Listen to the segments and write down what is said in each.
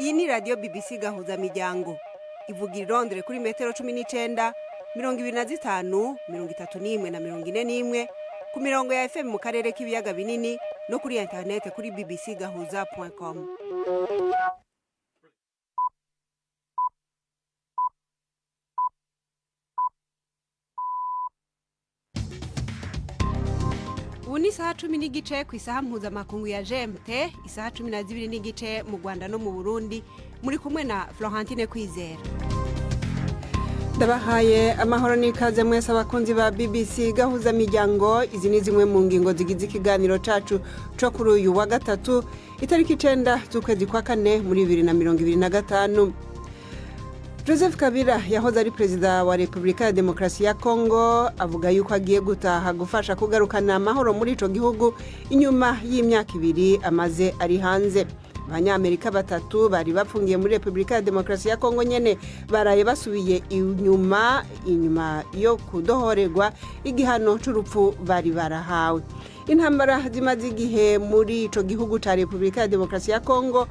Iyi ni radio BBC gahuza miryango. Ivugira i Londres kuri metero 19, 25, 31 na 41 ku mirongo ya FM mu karere k'ibiyaga binini no kuri internet kuri bbcgahuza.com. Ubu ni isaha 10 n'igice ku isaha mpuzamakungu ya GMT, isaha 12 n'igice mu Rwanda no mu Burundi, muri kumwe na Florentine Kwizera. Ndabahaye amahoro n'ikaze mwese abakunzi ba BBC gahuza miryango. Izi ni zimwe mu ngingo zigize ikiganiro cacu co kuri uyu wa gatatu itariki 9 z'ukwezi kwa kane muri 2025. Joseph Kabila yahoze ari perezida wa Repubulika ya Demokarasi ya Kongo avuga yuko agiye gutaha gufasha kugarukana amahoro muri ico gihugu inyuma y'imyaka 2 amaze ari hanze. Abanyamerika batatu bari bapfungiye muri Repubulika ya Demokarasi ya Kongo nyene baraye basubiye inyuma yo kudohorerwa igihano c'urupfu bari barahawe. Intambara zimaze igihe muri ico gihugu ca Repubulika ya Demokarasi ya Kongo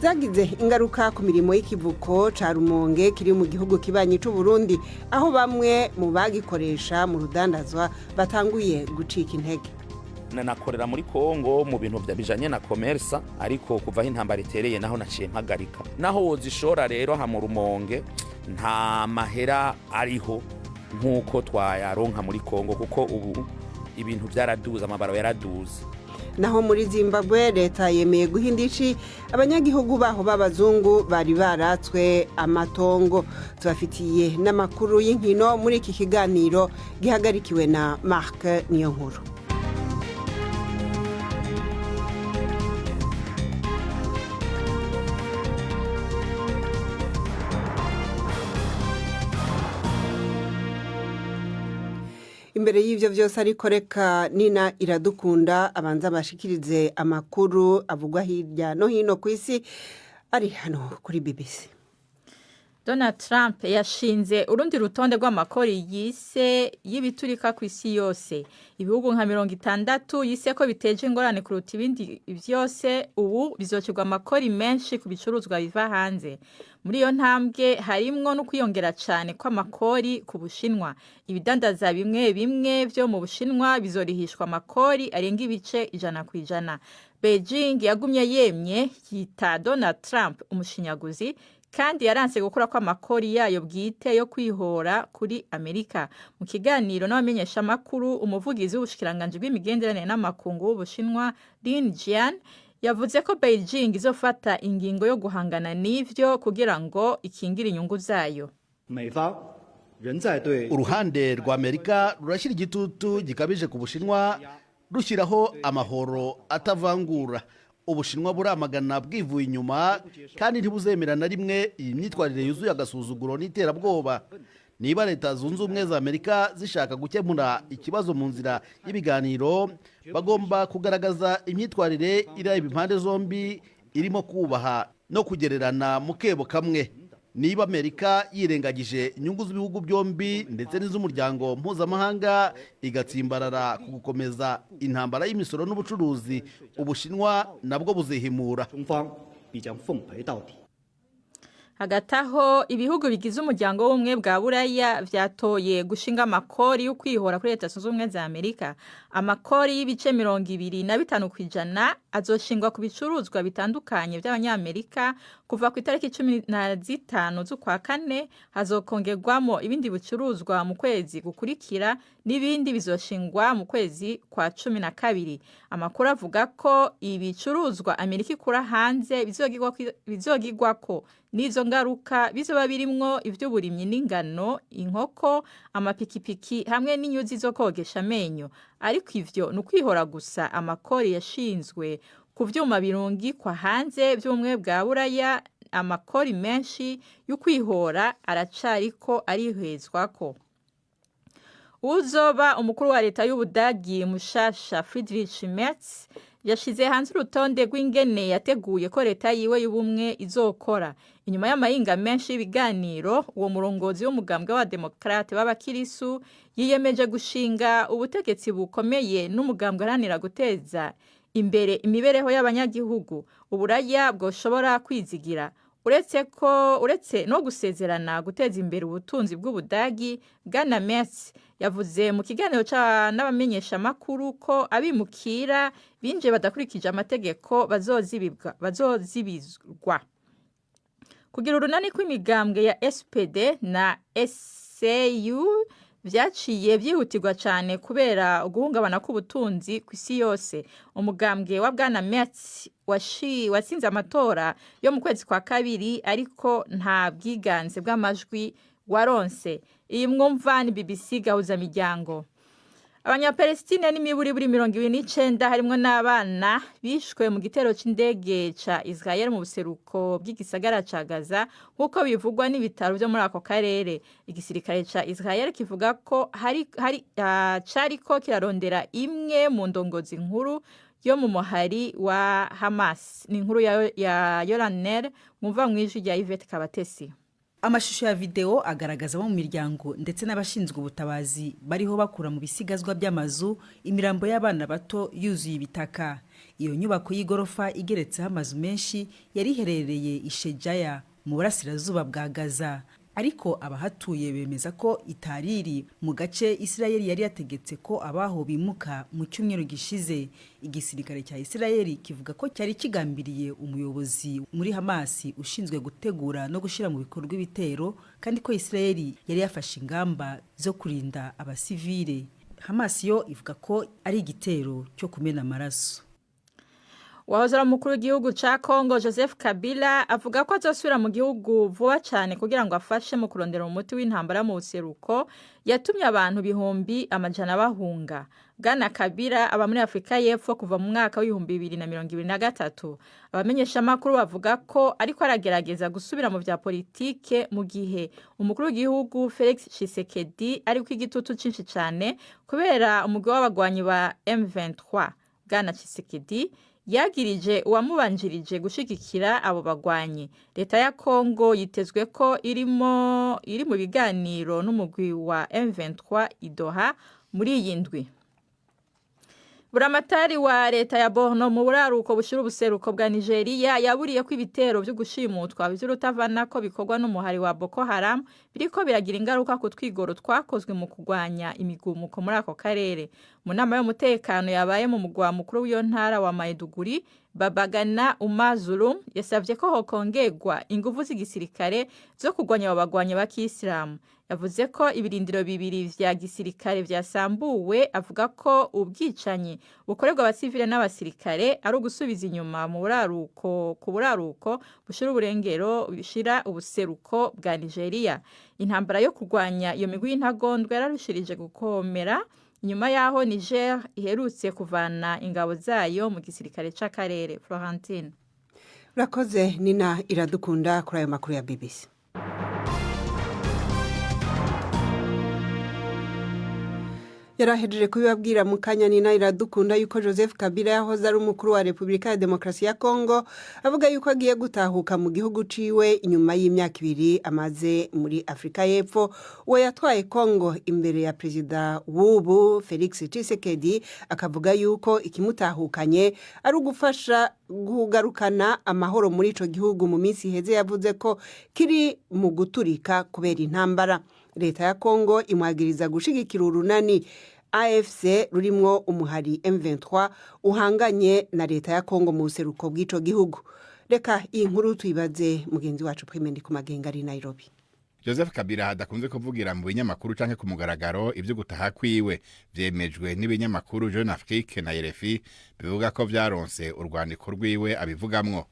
zagize ingaruka ku mirimo y'ikivuko ca Rumonge kiri mu gihugu kibanyi c'u Burundi, aho bamwe mu bagikoresha mu rudandazwa batanguye gucika intege. Nakorera muri Kongo mu bintu bijanye na commerce, ariko kuva intambara itereye naho naciye mpagarika. Naho wozishora rero ha mu Rumonge nta mahera ariho nkuko twayaronka muri Kongo, kuko ubu ibintu byaraduza, amabaro yaraduza. Naho muri Zimbabwe leta yemeye guhindishi abanyagihugu baho b'abazungu bari baratswe amatongo. Tubafitiye n'amakuru y'inkino muri iki kiganiro gihagarikiwe na Marc Niyonkuru. Imbere y'ivyo vyose ariko reka Nina Iradukunda abanza bashikirize amakuru avugwa hirya no hino ku isi ari hano kuri BBC. Donald Trump yashinze urundi rutonde rw'amakori yise y'ibiturika ku isi yose. Ibihugu nka 60 yise ko biteje ingorane kuruta ibindi byose ubu bizocirwa amakori menshi ku bicuruzwa biva hanze. Muri iyo ntambwe harimwo no kwiyongera cyane kw'amakori ku Bushinwa. Ibidandaza bimwe bimwe byo mu Bushinwa bizorihishwa amakori arenga ibice 100%. Beijing yagumye yemye yita Donald Trump umushinyaguzi, kandi yaranse gukora kwa makori yayo bwite yo kwihora kuri Amerika. Mu kiganiro n'abamenyesha makuru, umuvugizi w'ubushikiranganje bw'imigenderanire n'amakungu w'Ubushinwa Lin Jian yavuze ko Beijing izofata ingingo yo guhangana n'ivyo kugira ngo ikingire inyungu zayo. Uruhande rwa Amerika rurashyira igitutu gikabije ku Bushinwa rushyiraho amahoro atavangura. Ubushinwa buramagana bwivuye inyuma kandi ntibuzemera na rimwe iyi myitwarire yuzuye agasuzuguro n'iterabwoba. Niba leta zunze ubumwe za Amerika zishaka gukemura ikibazo mu nzira y'ibiganiro, bagomba kugaragaza imyitwarire ireba impande zombi irimo kubaha no kugererana mu kebo kamwe. Niba Amerika yirengagije inyungu z'ibihugu byombi ndetse n'iz'umuryango mpuzamahanga igatsimbarara ku gukomeza intambara y'imisoro n'ubucuruzi, Ubushinwa nabwo buzihimura. Hagati aho ibihugu bigize umuryango w'ubumwe bwa Buraya vyatoye gushinga amakori yo kwihora kuri Leta Zunze Ubumwe za Amerika. Amakori y'ibice 25% azoshingwa ku bicuruzwa bitandukanye by'abanyamerika kuva ku itariki 15 z'ukwa kane. Hazokongerwamo ibindi bicuruzwa mu kwezi gukurikira n'ibindi bizoshingwa mu kwezi kwa 12. Amakuru avuga ko ibicuruzwa Amerika ikura hanze bizogirwako nizo ngaruka bizoba birimwo ivy'uburimyi n'ingano, inkoko, amapikipiki hamwe n'inyuzi zo kogesha amenyo. Ariko ivyo nukwihora gusa. Amakori yashinzwe ku vyuma birungikwa hanze by'ubumwe bwa Buraya. Amakori menshi y'ukwihora aracariko arihwezwako. Uzoba umukuru wa leta y'Ubudagi mushasha Friedrich Merz yashize hanze urutonde rw'ingene yateguye ko leta yiwe y'ubumwe izokora. Inyuma y'amahinga menshi y'ibiganiro, uwo murongozi w'umugambwe wa Demokrate b'abakirisu yiyemeje gushinga ubutegetsi bukomeye n'umugambwe uharanira guteza imbere imibereho y'abanyagihugu uburaya bwoshobora kwizigira uretse no gusezerana guteza imbere ubutunzi bw'Ubudagi. Bwana Merz yavuze mu kiganiro n'abamenyeshamakuru ko abimukira binjiye badakurikije amategeko bazozibizwa. Kugira urunani kw'imigambwe ya SPD na SAU vyaciye vyihutirwa cyane kubera uguhungabana k'ubutunzi ku isi yose. Umugambwe wa Bwana Merz watsinze amatora yo mu kwezi kwa kabiri ariko nta bwiganze bw'amajwi waronse. Iyi mwumva ni BBC Gahuzamiryango. Abanyapalestine n'imiburiburi 29 harimwo n'abana bishwe mu gitero c'indege ca Israel mu buseruko bw'igisagara ca Gaza nk'uko bivugwa n'ibitaro byo muri ako karere. Igisirikare ca Israel kivuga ko cariko kirarondera imwe mu ndongozi nkuru yo mu muhari wa Hamas. Ni inkuru ya Yolanel mwumva mwijwi rya Yvette Kabatesi. Amashusho ya video agaragaza abo mu miryango ndetse n'abashinzwe ubutabazi bariho bakura mu bisigazwa by'amazu imirambo y'abana bato yuzuye ibitaka. Iyo nyubako y'igorofa igeretseho amazu menshi yari iherereye Ishejaya mu burasirazuba bwa Gaza, ariko abahatuye bemeza ko itariri mu gace Israel yari yategetse ko abaho bimuka mu cyumweru gishize. Igisirikare cya Israel kivuga ko cyari kigambiriye umuyobozi muri Hamas ushinzwe gutegura no gushira mu bikorwa ibitero, kandi ko Israel yari yafashe ingamba zo kurinda abasivile. Hamas yo ivuga ko ari igitero cyo kumena amaraso. Wahozera mukuru w'igihugu ca Congo Joseph Kabila avuga ko azosubira mu gihugu vuba cyane kugira ngo afashe mu kurondera umuti w'intambara mu buseruko yatumye abantu bihumbi amajana bahunga. Bwana Kabila aba muri Afrika y'Epfo kuva mu mwaka w'2023. Abamenyesha makuru bavuga ko ariko aragerageza gusubira mu vya politike mu gihe umukuru w'igihugu Felix Tshisekedi ari kw'igitutu cinshi cyane kubera umugwi w'abagwanyi ba M23. Bwana Tshisekedi yagirije uwamubanjirije gushigikira abo bagwanyi. Leta ya Kongo yitezwe ko iri mu biganiro n'umugwi wa M23 idoha muri iyi ndwi. Buramatari wa leta ya Borno mu buraruko bushira ubuseruko bwa Nigeria yaburiye ko ibitero byo gushimutwa bizurutavana ko bikorwa n'umuhari wa Boko Haram biriko biragira ingaruka ku twigoro twakozwe mu kugwanya imigumuko muri ako karere. Mu nama y'umutekano yabaye mu mugwa mukuru w'iyo ntara wa Maiduguri, Babagana Umazulu yasavye ko hokongegwa ingufu z'igisirikare zo kugwanya abagwanya b'Kisilamu. Yavuze ko ibirindiro bibiri vya gisirikare vyasambuwe, avuga ko ubwicanyi bukorerwa abasivile n'abasirikare ari ugusubiza inyuma mu buraruko bushira uburengero bishira ubuseruko bwa Nigeria. Intambara yo kugwanya iyo migwi y'intagondwa yararushirije gukomera nyuma yaho Niger iherutse kuvana ingabo zayo mu gisirikare c'akarere. Florentine urakoze. Nina Iradukunda kuri ayo makuru ya BBC. Yarahejeje kubibabwira mu kanya. Nina Iradukunda yuko Joseph Kabila yahoze ari umukuru wa Republika ya Demokarasi ya Kongo avuga yuko agiye gutahuka mu gihugu ciwe inyuma y'imyaka 2 amaze muri Afrika y'Epfo. We yatwaye Kongo imbere ya Perezida w'ubu Felix Tshisekedi, akavuga yuko ikimutahukanye ari ugufasha gugarukana amahoro muri ico gihugu mu minsi iheze yavuze ko kiri mu guturika kubera intambara. Leta ya Kongo imwagiriza gushigikira urunani AFC rurimwo umuhari M23 uhanganye na leta ya Kongo mu buseruko bw'ico gihugu. Reka iyi nkuru tuyibaze mugenzi wacu Prime Ndikumagenga ari Nairobi. Joseph Kabila hadakunze kuvugira mu binyamakuru canke ku mugaragaro ivyo gutaha kwiwe, vyemejwe n'ibinyamakuru Jeune Afrique na RFI bivuga ko vyaronse urwandiko rwiwe abivugamwo.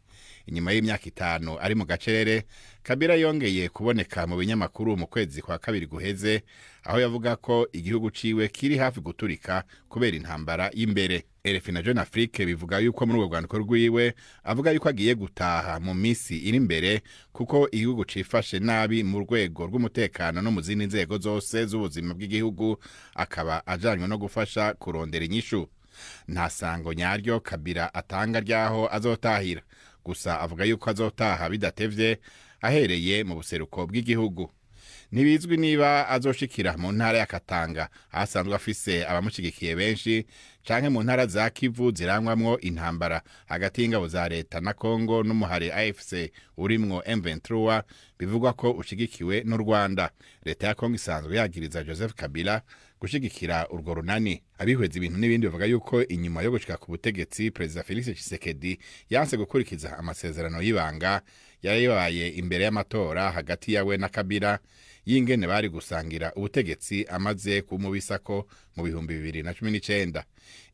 Inyuma y'imyaka 5 ari mu gacerere, Kabila yongeye kuboneka mu binyamakuru mu kwezi kwa kabiri guheze, aho yavuga ko igihugu ciwe kiri hafi guturika kubera intambara y'imbere. RFI na Jeune Afrique bivuga yuko muri urwo rwandiko rwiwe avuga yuko agiye gutaha mu misi iri imbere kuko igihugu cifashe nabi mu rwego rw'umutekano no mu zindi nzego zose z'ubuzima bw'igihugu, akaba ajanywe no gufasha kurondera inyishu. Nta sango nyaryo Kabila atanga ryaho azotahira, gusa avuga yuko azotaha bidatevye ahereye mu buseruko bw'igihugu. ntibizwi niba azoshikira mu ntara ya Katanga ahasanzwe afise abamushigikiye benshi canke mu ntara za Kivu zirangwamwo intambara hagati y'ingabo za leta na Kongo n'umuhari AFC urimwo M23 bivugwa ko ushigikiwe n'u Rwanda. Leta ya Kongo isanzwe yagiriza Joseph Kabila gushigikira urwo runani. Abihweza ibintu n'ibindi bavuga yuko inyuma yo gushika ku butegetsi Perezida Felix Tshisekedi yanse gukurikiza amasezerano y'ibanga yabaye imbere y'amatora hagati yawe na Kabila y'ingene bari gusangira ubutegetsi amaze kumubisako mu 2019.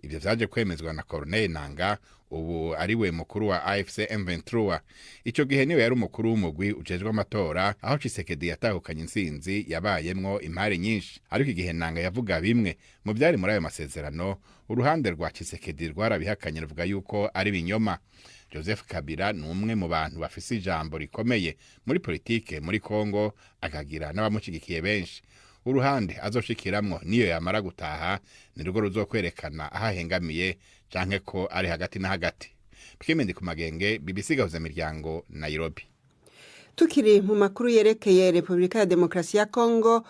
Ivyo vyaje kwemezwa na Corneille Nangaa, ubu ariwe mukuru wa AFC M23. Ico gihe niwe yari umukuru w'umugwi ujejwe amatora, aho Tshisekedi yatahukanye intsinzi yabayemwo impari nyinshi. Ariko igihe Nangaa yavuga bimwe mu byari muri ayo masezerano, uruhande rwa Tshisekedi rwarabihakanye ruvuga yuko ari binyoma. Joseph Kabila ni umwe mu bantu bafise ijambo rikomeye muri politike muri Kongo, akagira n'abamushigikiye benshi. Uruhande azoshikiramwo niyo yamara gutaha nirwo ruzokwerekana ahahengamiye canke ko ari hagati na hagati. Pkimendi ku Magenge, BBC Gahuza Miryango, Nairobi. Tukiri mu makuru yerekeye Republika ya Demokarasi ya Kongo,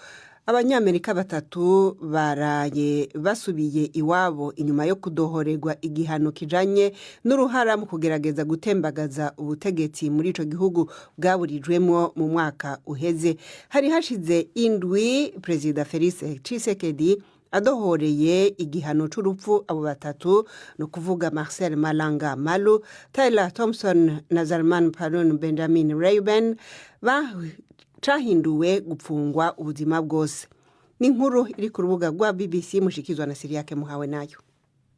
Abanyamerika batatu baraye basubiye iwabo inyuma yo kudohorerwa igihano kijanye n'uruhara mu kugerageza gutembagaza ubutegetsi muri ico gihugu bwaburijwemo mu mwaka uheze. Hari hashize indwi Perezida Felix Tshisekedi adohoreye igihano c'urupfu abo batatu, no kuvuga Marcel Malanga Malu, Tyler Thompson na Zalman Palon Benjamin Reuben cahinduwe gupfungwa ubuzima bwose. Ni inkuru iri ku rubuga rwa BBC mushikizwa na Siriake Muhawe nayo.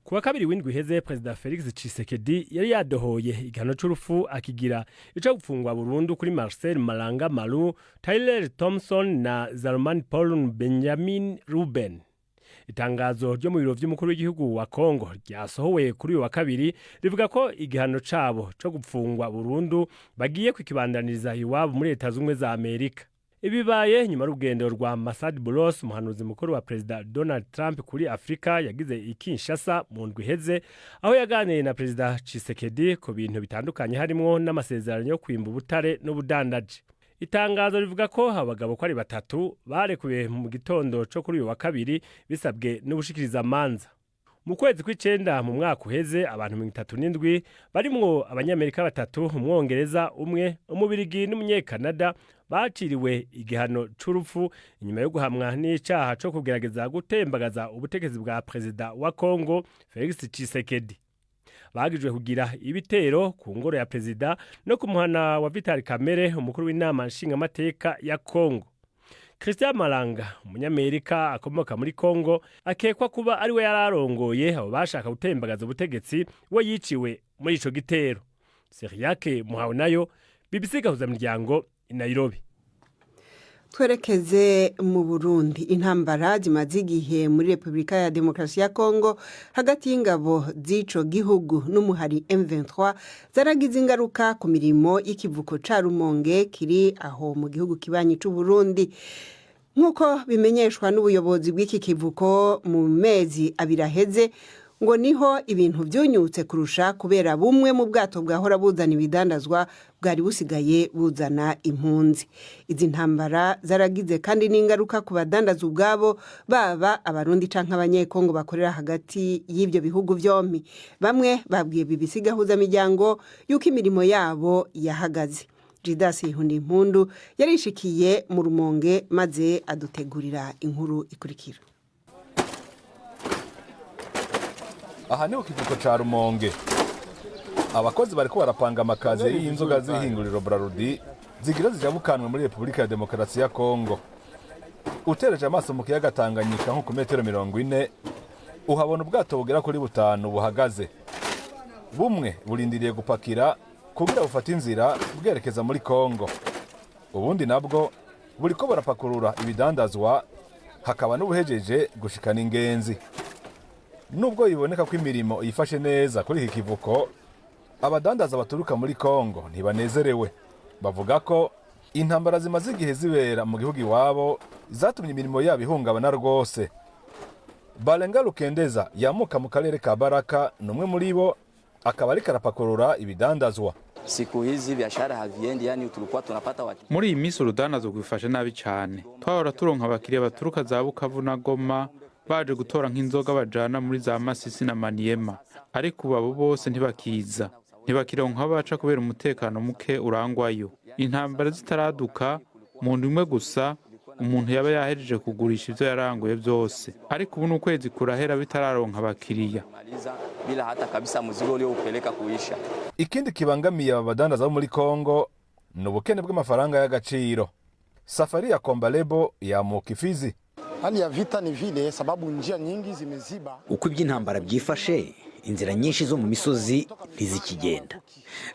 Kuwa kabiri w'indwi iheze Perezida Felix Tshisekedi yari yadohoye igihano c'urupfu akigira ico gupfungwa burundu kuri Marcel Malanga Malu, Tyler Thompson na Zalman Palon Benjamin Reuben. Itangazo ryo mu biro vy'umukuru w'igihugu wa Kongo ryasohowe kuri uyu wa kabiri rivuga ko igihano cabo co gupfungwa burundu bagiye kwikibandaniriza iwabo muri Leta Zunze Ubumwe za Amerika. Ibibaye nyuma y'urugendo rwa Masad Boulos, umuhanuzi mukuru wa Perezida Donald Trump kuri Afrika, yagize i Kinshasa mu ndwi iheze, aho yaganiriye na Perezida Tshisekedi ku bintu bitandukanye harimo n'amasezerano yo kwimba ubutare n'ubudandaji. Itangazo rivuga ko abagabo ko ari batatu barekuwe mu gitondo cyo kuri uyu wa kabiri bisabwe n'ubushikiriza manza. Mu kwezi kw'icenda mu mwaka uheze, abantu 37 barimwo Abanyamerika batatu, Umwongereza umwe, Umubirigi n'Umunyekanada baciriwe igihano c'urupfu inyuma yo guhamwa n'icaha co kugerageza gutembagaza ubutegetsi bwa Perezida wa Kongo Felix Tshisekedi. Bagijwe kugira ibitero ku ngoro ya Perezida no kumuhana wa Vital Kamerhe, umukuru w'inama nshingamateka ya Kongo. Christian Malanga, Umunyamerika akomoka muri Kongo, akekwa kuba ariwe yararongoye abo bashaka gutembagaza ubutegetsi, we yiciwe muri ico gitero. Siriake Muhawe nayo, BBC Gahuza Miryango, Nairobi. Twerekeze mu Burundi. Intambara zimaze igihe muri Republika ya Demokarasi ya Kongo hagati y'ingabo z'ico gihugu n'umuhari M23 zaragize ingaruka ku mirimo y'ikivuko ca Rumonge kiri aho mu gihugu kibanyi c'u Burundi. Nkuko bimenyeshwa n'ubuyobozi bw'iki kivuko mu mezi abiri aheze, ngo niho ibintu vyunyutse kurusha kubera bumwe mu bwato bwahora buzana ibidandazwa bwari busigaye buzana impunzi. Izi ntambara zaragize kandi n'ingaruka ku badandaza ubwabo, baba abarundi canke abanyekongo bakorera hagati y'ivyo bihugu vyompi. Bamwe babwiye BBC Gahuza Miryango yuko imirimo yabo yahagaze. Jidas Ihundimpundu yarishikiye mu Rumonge maze adutegurira inkuru ikurikira. Aha ni ukivuko ca Rumonge. Abakozi bariko barapanga amakazi y'inzoga z'ihinguriro Brarudi zigira zijabukanwe muri Republika ya Demokarasi ya Kongo. Utereje amaso mu kiyaga Tanganyika nko ku metero 40, uhabona ubwato bugera kuri 5 buhagaze. Bumwe burindiriye gupakira kugira bufata inzira bwerekeza muri Kongo. Ubundi nabwo buriko barapakurura ibidandazwa, hakaba n'ubuhejeje gushikana ingenzi. Nubwo iboneka ko imirimo yifashe neza kuri iki kivuko, abadandaza baturuka muri Kongo ntibanezerewe. Bavuga ko intambara zimaze igihe zibera mu gihugu iwabo zatumye imirimo yabo ihungabana rwose. Balenga Lukendeza yamuka mu karere ka Baraka, numwe muri bo akaba ari karapakurura ibidandazwa. siku hizi biashara haviendi, yani tulikuwa tunapata watu. Muri iyi minsi urudanazo gwifashe nabi cyane. Twahora turonka abakiriya baturuka za Bukavu na Goma baje gutora nk'inzoga bajana muri za Masisi na Maniema, ariko ubu abo bose ntibakiza. Ntibakironka baca kubera umutekano muke urangwayo. Intambara zitaraduka mu ndimwe gusa umuntu yaba yahejeje kugurisha ivyo yaranguye byose, ariko ubu n'ukwezi kurahera bitararonka abakiriya bila hata kabisa muzigo ule upeleka kuisha. Ikindi kibangamiye aba badandaza bo muri Kongo ni ubukene bw'amafaranga y'agaciro. Safari ya Kombalebo yamuka Ifizi. Hali ya vita ni vile sababu njia nyingi zimeziba. Uko iby'intambara byifashe, inzira nyinshi zo mu misozi ntizikigenda.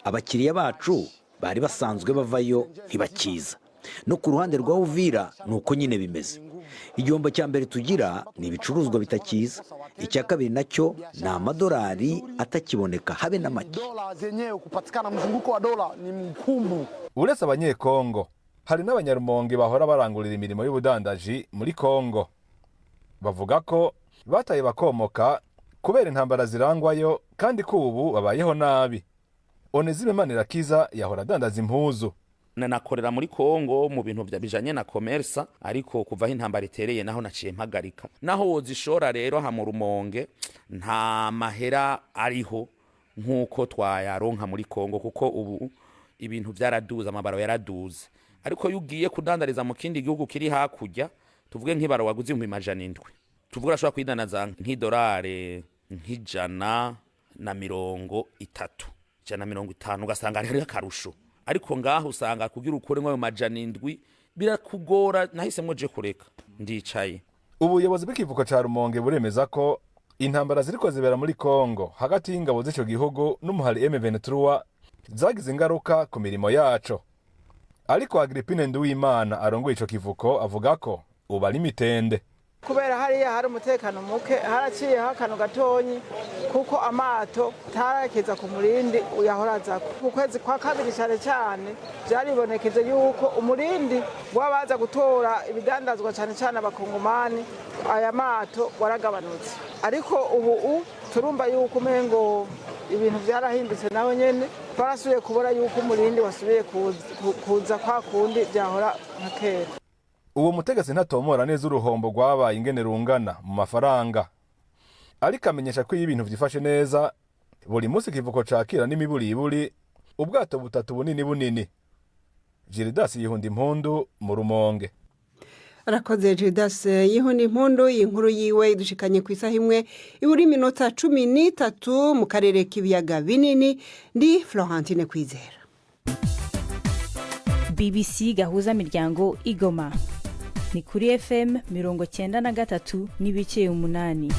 Abakiriya bacu bari basanzwe bavayo ntibakiza. No ku ruhande rwa Uvira nuko nyine bimeze. Igihombo cya mbere tugira ni ibicuruzwa bitakiza. Icya kabiri nacyo ni amadolari atakiboneka habe na make. Dola zenyewe kupatikana mzunguko wa dola ni mkumbu. Uretse abanyekongo, hari n'abanyarumonge bahora barangurira imirimo y'ubudandaji muri Kongo. Bavuga ko bataye bakomoka kubera intambara zirangwayo kandi ko ubu babayeho nabi. Onezime Manirakiza yahora adandaza impuzu. Nakorera muri Kongo mu bintu bijanye na commerce, ariko kuvaho intambara itereye naho naciye mpagarika. Naho wozishora rero ha mu Rumonge nta mahera ariho nkuko twayaronka muri Kongo, kuko ubu ibintu byaraduza, amabaro yaraduze. Ariko yugiye kudandariza mu kindi gihugu kiri hakurya, tuvuge nk'ibaro waguze 700, tuvuga ashobora kwidanaza nk'idolari nk'ijana na 30, 150 ugasanga ari akarusho. Ariko ngaho usanga kugira ukore nk'ayo 700 birakugora. Nahisemwe je kureka ndicaye. Ubuyobozi bw'ikivuko ca Rumonge buremeza ko intambara ziriko zibera muri Kongo hagati y'ingabo z'ico gihugu n'umuhari M23 zagize ingaruka ku mirimo yaco. Ariko Agripine Nduwimana arongoye ico kivuko avuga ko ubu ari mitende. Kubera hariya hari umutekano muke, haraciyeho akantu gatonyi kuko amato tarakeza ku murindi uyahoraza. Ku kwezi kwa kabiri cyane byaribonekeje yuko umurindi wabaza gutora ibidandazwa cyane abakongomani aya mato waragabanutse. Ariko ubu turumva yuko umengo ibintu byarahindutse naho nyene, barasubiye kubura yuko umurindi wasubiye kuza kwa kundi byahora nka kera. Uwo mutegetsi ntatomora neza uruhombo rwabaye ingene rungana mu mafaranga, ariko amenyesha ko ibintu vyifashe neza. Buri munsi kivuko cakira n'imiburiburi ubwato butatu bunini. Gildas Yihunda Impundu mu Rumonge. Arakoze Gildas Yihunda Impundu. Inkuru yiwe dushikanye ku isaha imwe iburi minota 13 mu karere k'ibiyaga binini. Ndi Florentine Kwizera. BBC gahuza miryango Igoma ni kuri FM 93 n'ibice 8.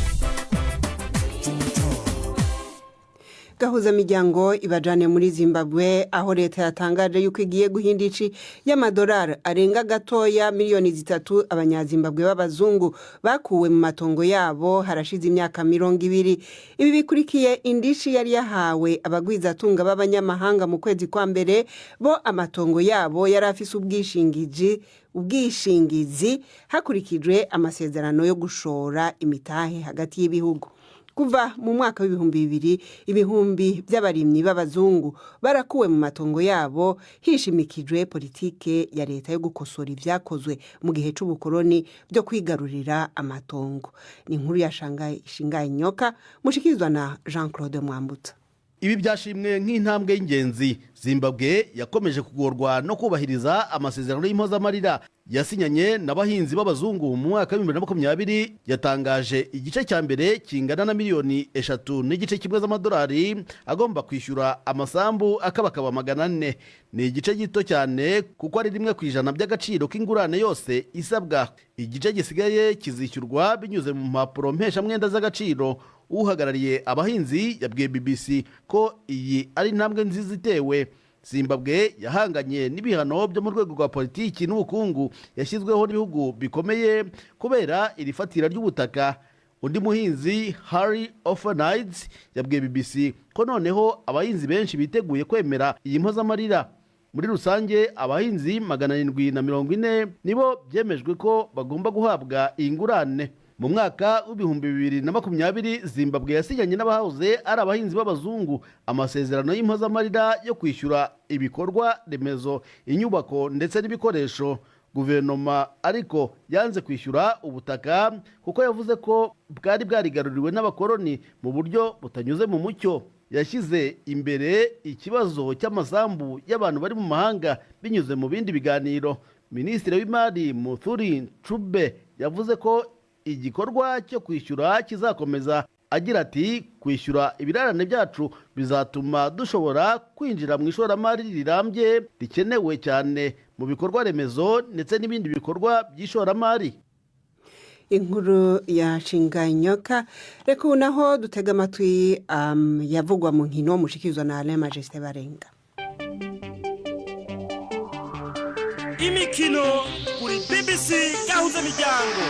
Gahuza miryango ibajane muri Zimbabwe, aho leta yatangaje yuko igiye guhindici y'amadolari arenga gatoya miliyoni 3 abanyazimbabwe b'abazungu bakuwe mu matongo yabo harashize imyaka 20. Ibi bikurikiye indishi yari yahawe abagwizatunga b'abanyamahanga mu kwezi kwa mbere, bo amatongo yabo yari afise ubwishingizi hakurikijwe amasezerano yo gushora imitahe hagati y'ibihugu. Kuva mu mwaka w'2000 ibihumbi by'abarimyi b'abazungu barakuwe mu matongo yabo hishimikijwe politike ya leta yo gukosora ivyakozwe mu gihe c'ubukoroni byo kwigarurira amatongo. Ni inkuru ya Shangaye Nyoka mushikirizwa na Jean-Claude Mwambutsa. Ibi byashimwe nk'intambwe y'ingenzi. Zimbabwe yakomeje kugorwa no kubahiriza amasezerano y'impozamarira yasinyanye n'abahinzi b'abazungu mu mwaka wa 2020. Yatangaje igice cya mbere kingana na miliyoni 3.1 z'amadolari agomba kwishyura amasambu akabakaba 400. Ni igice gito cyane kuko ari 1% by'agaciro k'ingurane yose isabwa. Igice gisigaye kizishyurwa binyuze mu mpapuro mpeshamwenda z'agaciro. Uhagarariye abahinzi yabwiye BBC ko iyi ari intambwe nziza itewe. Zimbabwe yahanganye n'ibihano byo mu rwego rwa politiki n'ubukungu yashyizweho n'ibihugu bikomeye kubera iri fatira ry'ubutaka. Undi muhinzi Harry Offenides yabwiye BBC ko noneho abahinzi benshi biteguye kwemera iyi mpozamarira. Muri rusange abahinzi 740 nibo byemejwe ko bagomba guhabwa iyi ngurane. mu mwaka w'ibihumbi 2020 Zimbabwe yasinyanye n'abahoze ari abahinzi b'abazungu amasezerano y'impozamarira yo kwishyura ibikorwa remezo, inyubako ndetse n'ibikoresho. Guverinoma ariko yanze kwishyura ubutaka kuko yavuze ko bwari bwarigaruriwe n'abakoloni mu buryo butanyuze mu mucyo. Yashyize imbere ikibazo cy'amasambu y'abantu bari mu mahanga binyuze mu bindi biganiro. Minisitiri w'Imari Muturi Ncube yavuze ko igikorwa cyo kwishyura kizakomeza, agira ati kwishyura ibirarane byacu bizatuma dushobora kwinjira mu ishoramari rirambye rikenewe cyane mu bikorwa remezo ndetse n'ibindi bikorwa by'ishoramari. Inkuru ya Shinganyoka. Reka ubu naho dutega amatwi yavugwa mu nkino mushikirizwa na Alain Majesté Barenga. Imikino kuri BBC Gahuza Miryango.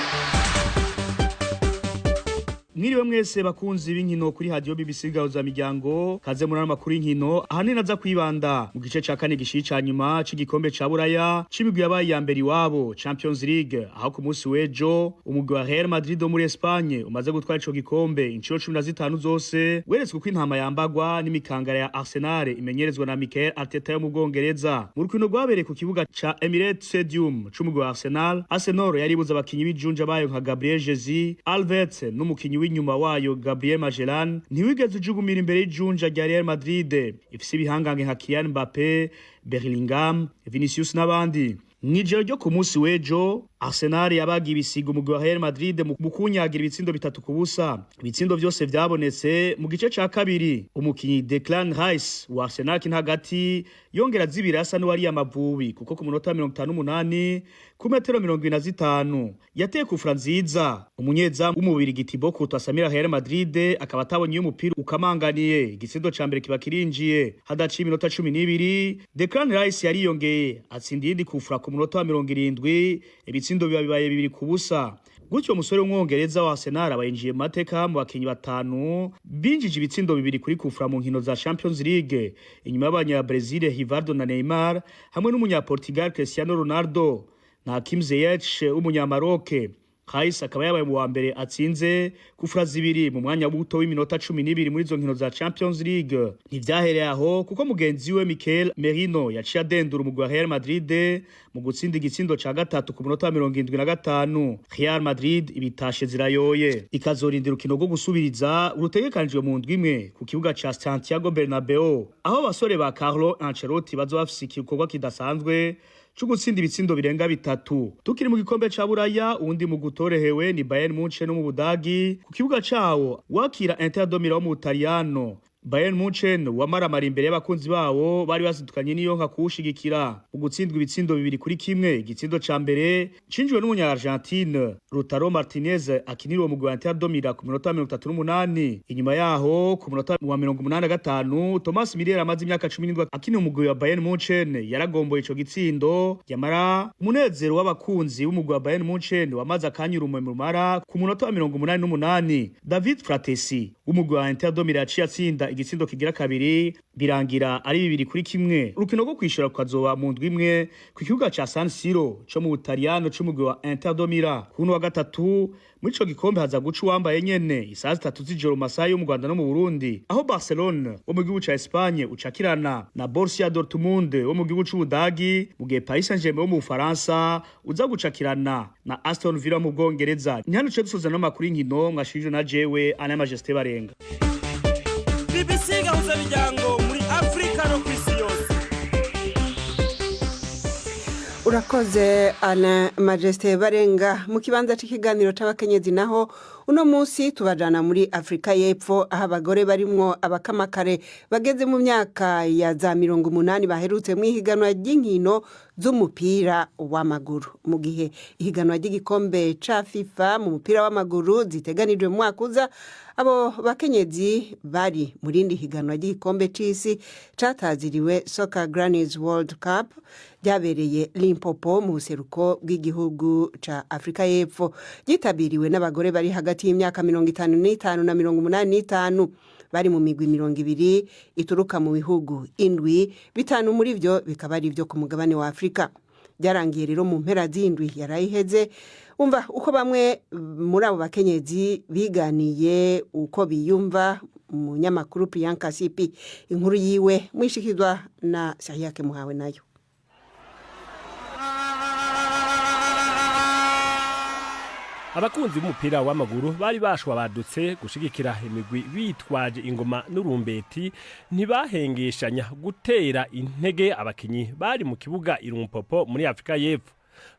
Mwiriwe mwese bakunzi b'inkino kuri radio BBC Gahuza Miryango, kaze muri amakuru y'inkino ahanini aza kwibanda mu gice ca kane gishica nyuma c'igikombe ca Buraya c'imigwi yabaye ya mbere iwabo Champions League, aho ku munsi w'ejo umugwi wa Real Madrid wo muri Espagne umaze gutwara ico gikombe inshuro 15 zose, weretswe ko intama yambagwa n'imikangara ya Arsenal imenyerezwa na Mikel Arteta yo mu Bwongereza. Mu rukino rwabereye ku kibuga ca Emirates Stadium c'umugwi wa Arsenal yaribuza abakinyi b'ijunja bayo nka Gabriel Jesus, Alves n'umukinyi w'inyuma wayo Gabriel Magellan ntiwigeze ujugumira imbere y'ijunja rya Real Madrid ifise ibihangange nka Kylian Mbappé, Bellingham, Vinicius n'abandi. Mw'ijoro ryo ku munsi w'ejo Arsenal yabagiye ibisigo umugwi wa Real Madrid mu kunyagira ibitsindo 3-0. Ibitsindo byose byabonetse mu gice ca kabiri. Umukinyi Declan Rice wa Arsenal hagati yongera zibirasa n'uwari Amavubi kuko ku munota 58 ku metero 25 yateye kufra nziza. Umunyezamu w'umubiri Thibaut Courtois Samira Real Madrid akaba atabonye umupira ukamanganiye. Igitsindo ca mbere kiba kirinjiye hadaciye iminota 12. Declan Rice yariyongeye atsindiye indi kufra ku munota 70. Ibitsindo bibaye 2-0. Gutyo umusore w'umwongereza wa Arsenal abayinjiye mateka mu bakinyi 5 binjije ibitsindo 2 kuri kufra mu nkino za Champions League, inyuma y'abanya Brazil Rivaldo na Neymar hamwe n'umunya Portugal Cristiano Ronaldo na Hakim Ziyech w'umunyamaroc. Kais akaba yabaye mu wa mbere atsinze kufra zibiri mu mwanya buto w'iminota 12 muri zo nkino za Champions League. Ntivyahereye aho kuko mugenzi we Mikel Merino yaciye adendura umugwi wa Real Madrid mu gutsinda igitsindo ca gatatu ku munota 75. Real Madrid ibitashe zirayoye ikazorindira urukino rwo gusubiriza urutegekanijwe mu ndwi imwe ku kibuga ca Santiago Bernabeu, aho abasore ba Carlo Ancelotti bazoba bafise igikorwa kidasanzwe c'ugutsinda ibitsindo birenga 3. Tukiri mu gikombe ca Buraya, undi mu gutorehewe ni Bayern Munchen no mu Budagi ku kibuga cawo wakira Inter de Milan mu Butaliyano. Bayern Munchen wamaramara imbere y'abakunzi bawo bari basidukanye niyo nka kuwushigikira ugutsindwa ibitsindo 2-1. Igitsindo ca mbere cinjiwe n'umunya Argentine Lautaro Martinez akinira mu Inter de Milan ku minota 38. Inyuma yaho ku minota 85 Thomas Müller amaze imyaka 17 akinira umugwi wa Bayern Munchen yaragomboye ico gitsindo, yamara umunezero w'abakunzi w'umugwi wa Bayern Munchen wamaze akanyura umumara ku minota 88. David Fratesi w'umugwi wa Inter de Milan atsinda igitsindo kigira kabiri, birangira ari 2-1. Urukino rwo kwishura kazoba mu ndwi imwe ku kibuga ca San Siro cyo mu Butaliyano c'umugwi wa Inter de Milan. Kuno wa gatatu muri ico gikombe haza guca uwambaye nyene isaha 3 z'ijoro masaha yo mu Rwanda no mu Burundi, aho Barcelona wo mu gihugu ca Espagne ucakirana na Borussia Dortmund wo mu gihugu c'Ubudagi, mu gihe Paris Saint-Germain wo mu Faransa uza gucakirana na Aston Villa mu Bwongereza. Nyano cyo dusoza n'amakuru y'inkino mwashije na jewe Alain Majesté Barenga. BBC Gahuza Miryango muri Afrika no kwisi yose. Urakoze Alain Majesté Barenga. Mu kibanza c'ikiganiro c'abakenyezi naho uno munsi tubajana muri Afrika y'Epfo, aho abagore barimwo abakamakare bageze mu myaka ya za 80 baherutse mu ihiganwa ry'inkino z'umupira w'amaguru. Mu gihe ihiganwa ry'igikombe ca FIFA mu mupira w'amaguru ziteganijwe mu mwaka uza, abo bakenyezi bari muri ndi higanwa ry'igikombe c'isi cataziriwe Soccer Grannies World Cup ryabereye Limpopo mu buseruko bw'igihugu ca Afrika y'Epfo, gitabiriwe n'abagore bari hagati y'imyaka 55 na 85. Bari mu migwi 200 ituruka mu bihugu 7, bitanu muri byo bikaba ari byo ku mugabane wa Afrika. byarangiye rero mu mpera z'indwi yarayiheze umva uko bamwe muri abo bakenyezi biganiye uko biyumva umunyamakuru Priyanka Sipi inkuru yiwe mwishikizwa na Shahiyake Muhawe nayo. Abakunzi b'umupira w'amaguru bari bashwabadutse gushigikira imigwi bitwaje ingoma n'urumbeti ntibahengeshanya gutera intege abakinyi bari mu kibuga Irumpopo muri Afrika y'Epfo.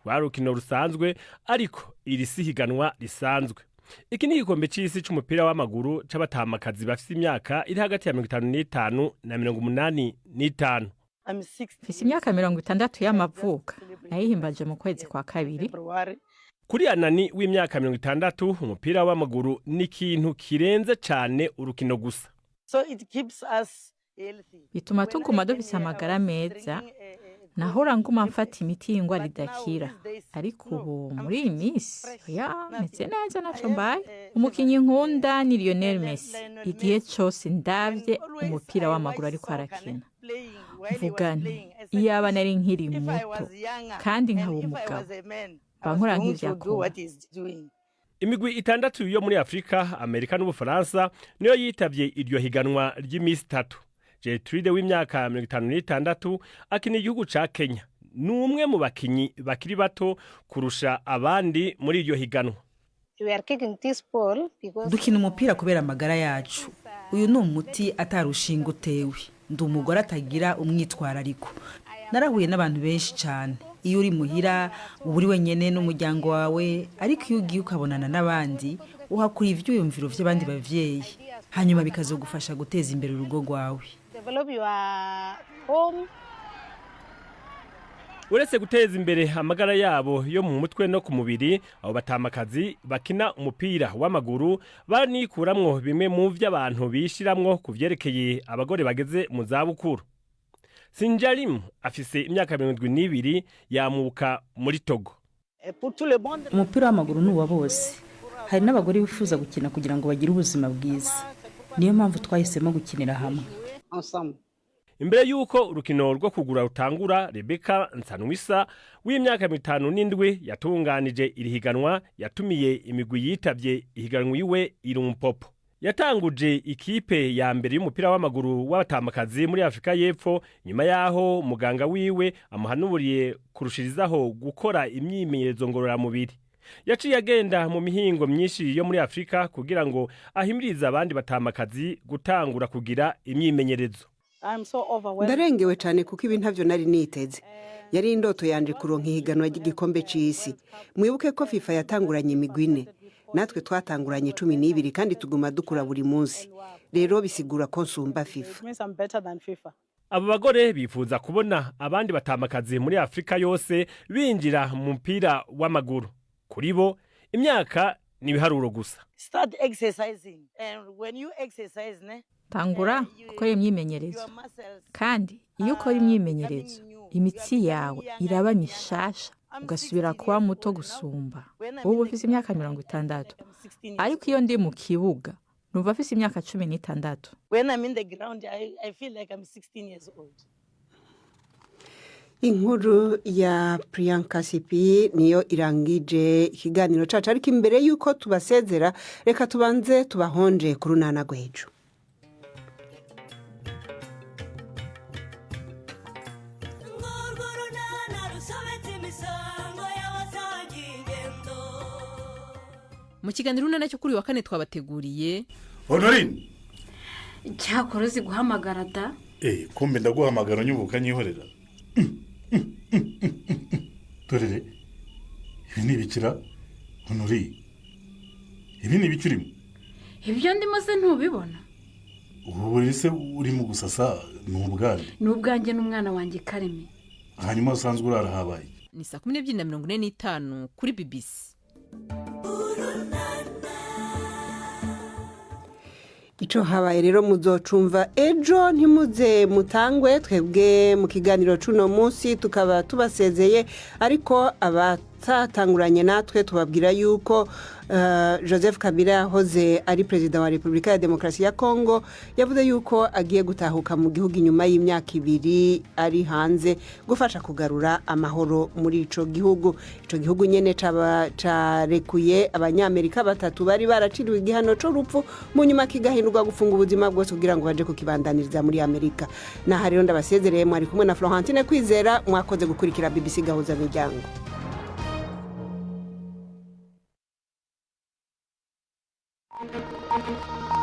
Warukino rusanzwe ariko iri sihiganwa risanzwe. Iki ni igikombe c'isi c'umupira w'amaguru c'abatamakazi bafite imyaka iri hagati ya 55 na 85. Mfise imyaka 60 y'amavuka. Nayihimbaje mu kwezi kwa kabiri. Kuri Anani w'imyaka 60 umupira w'amaguru ni ikintu kirenze cyane urukino gusa. Bituma tuguma dufise amagara meza. Nahora nguma mfata imiti y'ingwara idakira. Ariko ubu muri iyi minsi meze neza naco mbaye. Umukinyi nkunda ni Lionel Messi. Igihe cyose ndavye umupira w'amaguru ariko arakina. Mvugane iyaba nari nkiri muto kandi nkaba umugabo. Bankora nk'ivyakora. Imigwi itandatu yo muri Afrika, Amerika n'Ubufaransa niyo yitavye iryo higanwa ry'imisi 3. Gertrude w'imyaka 56 akina igihugu ca Kenya. Numwe mu bakinyi bakiri bato kurusha abandi muri iryo higanwa. Dukina umupira kubera amagara yacu. Uyu ni umuti atarushinga utewe. Ndi umugore atagira umwitwarariko. Narahuye n'abantu benshi cyane. Iyo uri muhira uburi wenyene n'umuryango wawe ariko iyo ugiye ukabonana n'abandi uhakura ivyiyumviro by'abandi bavyeyi hanyuma bikazogufasha guteza imbere urugo rwawe. Uretse guteza imbere amagara yabo yo mu mutwe no ku mubiri, abo batamakazi bakina umupira w'amaguru banikuramwo bimwe mu vy'abantu bishiramwo kuvyerekeye abagore bageze mu zabukuru. Sinjarim afise imyaka 72 yamuka muri Togo. Umupira w'amaguru nuwa bose. Hari n'abagore bifuza gukina kugira ngo bagire ubuzima bwiza. Niyo mpamvu twahisemo gukinira hamwe. Imbere yuko urukino rwo kugura rutangura, Rebecca Nsanwisa w'imyaka 57 yatunganije iri higanwa yatumiye imigwi yitavye ihiganwa iwe Irumpopo. Yatanguje ikipe ya mbere y'umupira w'amaguru w'abatamakazi muri Afrika y'Epfo nyuma yaho muganga wiwe amuhanuriye kurushirizaho gukora imyimenyerezo ngororamubiri. Yaciye agenda mu mihingo myinshi yo muri Afrika kugira ngo ahimirize abandi batamakazi gutangura kugira imyimenyerezo. Ndarengewe cyane kuko ibi ntavyo nari niteze. Yari indoto yanje kuronka ihiganwa ry'igikombe c'isi. Mwibuke ko FIFA yatanguranye imigwi 4. Natwe twatanguranye 12 kandi tuguma dukura buri munsi. Rero bisigura ko nsumba FIFA. Abo bagore bifuza kubona abandi batamakazi muri Afrika yose binjira mu mupira w'amaguru. Kuri bo imyaka ni ibiharuro gusa. Start exercising and when you exercise tangura gukora imyimenyerezo. Kandi iyo ukora imyimenyerezo imitsi yawe iraba mishasha ugasubira kuba muto gusumba. Ubu ufise imyaka 60. Ariko iyo ndi mu kibuga numva afise imyaka 16. When I'm in the ground I feel like I'm 16 years old. Inkuru ya Priyanka Sipi niyo irangije ikiganiro cacu ariko imbere yuko tubasezera reka tubanze tubahonje ku runana rw'ejo. Mu kiganiro runana cyo kuri wa kane twabateguriye Honorine cyakora uzi guhamagara da kumbe ndaguhamagara nyubuka nyihorera Torere ibi ni bikira Honorine ibi ni bikirimo ibyo ndimo se ntubibona ubu se urimo gusasa n'ubwanjye n'umwana wanjye Kareme hanyuma usanzwe urara habaye ni 12:45 kuri BBC. Ico habaye rero muzocumva ejo ntimuze mutangwe twebwe mu kiganiro cuno munsi tukaba tubasezeye ariko abatatanguranye natwe tubabwira yuko Joseph Kabila yahoze ari perezida wa Repubulika ya Demokarasi ya Kongo yavuze yuko agiye gutahuka mu gihugu inyuma y'imyaka 2 ari hanze gufasha kugarura amahoro muri ico gihugu. Ico gihugu nyene carekuye abanyamerika 3 bari baraciriwe igihano cyo rupfu mu nyuma kigahindurwa gufunga ubuzima bwose kugira ngo baje kukibandaniriza muri Amerika. Na rero ndabasezereye mwari kumwe na Florentine Kwizera mwakoze gukurikira BBC Gahuza Miryango. Thank you.